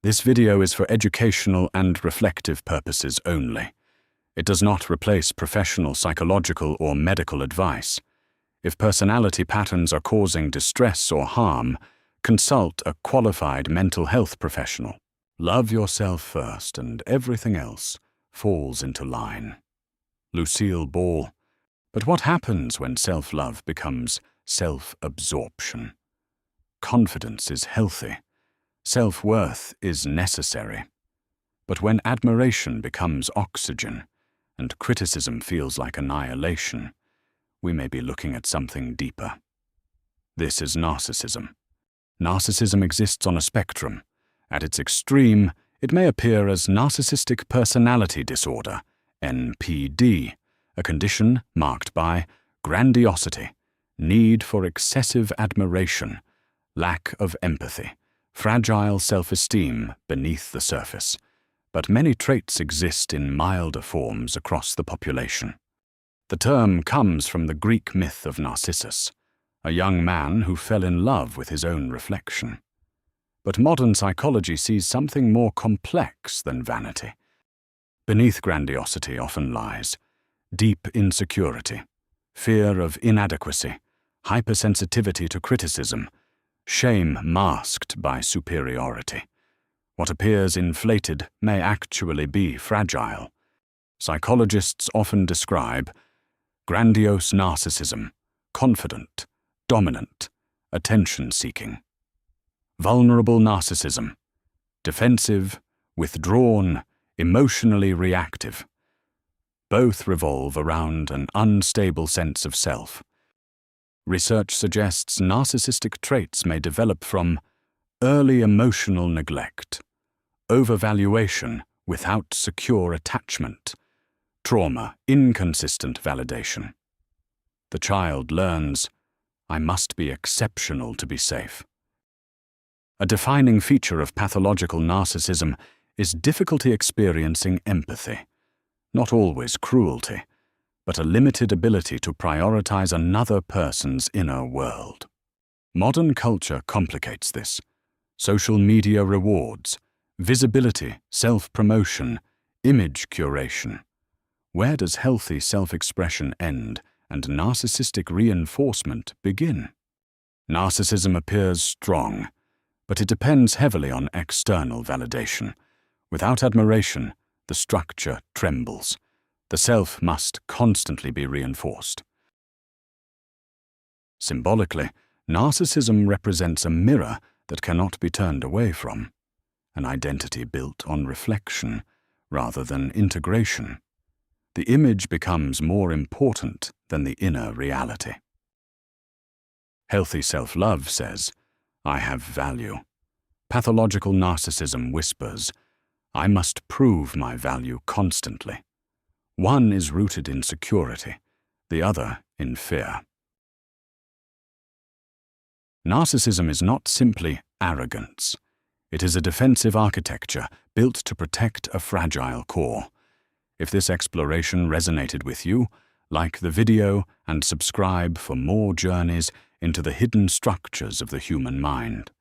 This video is for educational and reflective purposes only. It does not replace professional psychological or medical advice. If personality patterns are causing distress or harm, consult a qualified mental health professional. Love yourself first, and everything else falls into line. Lucille Ball. But what happens when self-love becomes self-absorption? Confidence is healthy. Self-worth is necessary. But when admiration becomes oxygen and criticism feels like annihilation, we may be looking at something deeper. This is narcissism. Narcissism exists on a spectrum. At its extreme, it may appear as narcissistic personality disorder, NPD, a condition marked by grandiosity, need for excessive admiration, lack of empathy, fragile self-esteem beneath the surface, but many traits exist in milder forms across the population. The term comes from the Greek myth of Narcissus, a young man who fell in love with his own reflection. But modern psychology sees something more complex than vanity. Beneath grandiosity often lies deep insecurity, fear of inadequacy, hypersensitivity to criticism, shame masked by superiority. What appears inflated may actually be fragile. Psychologists often describe grandiose narcissism, confident, dominant, attention-seeking. Vulnerable narcissism, defensive, withdrawn, emotionally reactive. Both revolve around an unstable sense of self. Research suggests narcissistic traits may develop from early emotional neglect, overvaluation without secure attachment, trauma, inconsistent validation. The child learns, "I must be exceptional to be safe." A defining feature of pathological narcissism is difficulty experiencing empathy, not always cruelty, but a limited ability to prioritize another person's inner world. Modern culture complicates this. Social media rewards, visibility, self-promotion, image curation. Where does healthy self-expression end and narcissistic reinforcement begin? Narcissism appears strong, but it depends heavily on external validation. Without admiration, the structure trembles. The self must constantly be reinforced. Symbolically, narcissism represents a mirror that cannot be turned away from, an identity built on reflection rather than integration. The image becomes more important than the inner reality. Healthy self-love says, "I have value." Pathological narcissism whispers, "I must prove my value constantly." One is rooted in security, the other in fear. Narcissism is not simply arrogance. It is a defensive architecture built to protect a fragile core. If this exploration resonated with you, like the video and subscribe for more journeys into the hidden structures of the human mind.